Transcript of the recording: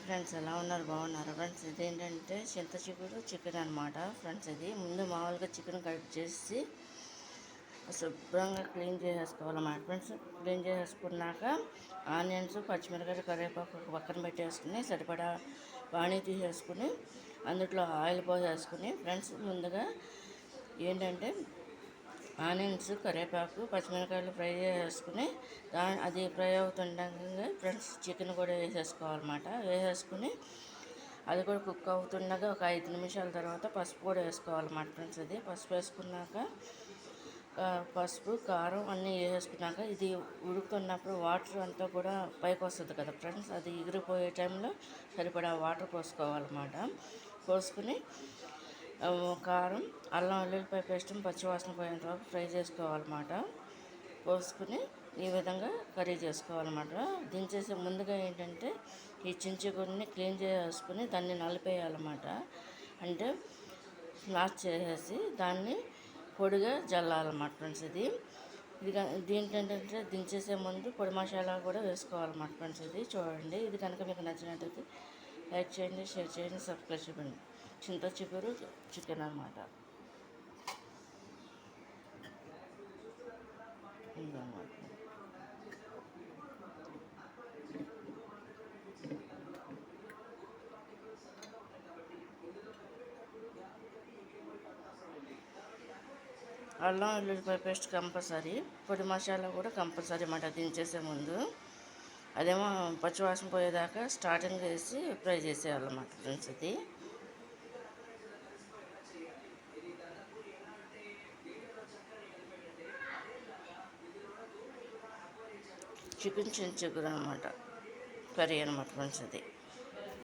Friends, ఎలా ఉన్నారు? బాగున్నారు ఫ్రెండ్స్. ఇదేంటంటే చింత చిగురు చికెన్ అనమాట ఫ్రెండ్స్. ఇది ముందు మామూలుగా చికెన్ కట్ చేసి శుభ్రంగా క్లీన్ చేసేసుకోవాలన్నమాట ఫ్రెండ్స్. క్లీన్ చేసేసుకున్నాక ఆనియన్స్, పచ్చిమిరపకాయలు, కరివేపాకు పక్కన పెట్టేసుకుని సరిపడా పానీ తీసేసుకుని అందులో ఆయిల్ పోసేసుకుని ఫ్రెండ్స్ ముందుగా ఏంటంటే ఆనియన్స్, కరివేపాకు, పచ్చిమిరపకాయలు ఫ్రై చేసుకుని అది ఫ్రై అవుతుండగా ఫ్రెండ్స్ చికెన్ కూడా వేసేసుకోవాలన్నమాట. వేసేసుకుని అది కూడా కుక్ అవుతుండగా ఒక 5 నిమిషాల తర్వాత పసుపు కూడా వేసుకోవాలన్నమాట ఫ్రెండ్స్. అది పసుపు వేసుకున్నాక పసుపు, కారం అన్నీ వేసుకున్నాక ఇది ఉడుకుతున్నప్పుడు వాటర్ అంతా కూడా పైకి వస్తుంది కదా ఫ్రెండ్స్. అది ఎగిరిపోయే టైంలో సరిపడా వాటర్ పోసుకోవాలన్నమాట. పోసుకుని కారం, అల్లం వెల్లుల్లిపాయ పేస్ట్, పచ్చివాసన పోయేంత వరకు ఫ్రై చేసుకోవాలన్నమాట. పోసుకుని ఈ విధంగా కర్రీ చేసుకోవాలన్నమాట. దించేసే ముందుగా ఏంటంటే ఈ చించుగురిని క్లీన్ చేసుకుని దాన్ని నలిపేయాలన్నమాట. అంటే స్మాష్ చేసేసి దాన్ని పొడిగా జల్లాలన్నమాట ఫ్రెండ్స్. ఇది దీంట్లో ఏంటంటే దించేసే ముందు పొడి మసాలా కూడా వేసుకోవాలన్నమాట ఫ్రెండ్స్. ఇది చూడండి. ఇది కనుక మీకు నచ్చినట్లయితే లైక్ చేయండి, షేర్ చేయండి, సబ్స్క్రైబ్ చేయండి. చింత చిగురు చికెన్ అన్నమాట. ఇదన్నమాట. అల్లం వెల్లుల్లిపాయ పేస్ట్ కంపల్సరీ, పొడి మసాలా కూడా కంపల్సరీ అన్నమాట దించేసే ముందు. అదేమో పచ్చివాసన పోయేదాకా స్టార్టింగ్ వేసి ఫ్రై చేసేయాలన్నమాట ఫ్రెండ్స్. ఇది చికెన్ చించుగురు అనమాట కర్రీ అనమాట ఫ్రెండ్స్. ఇది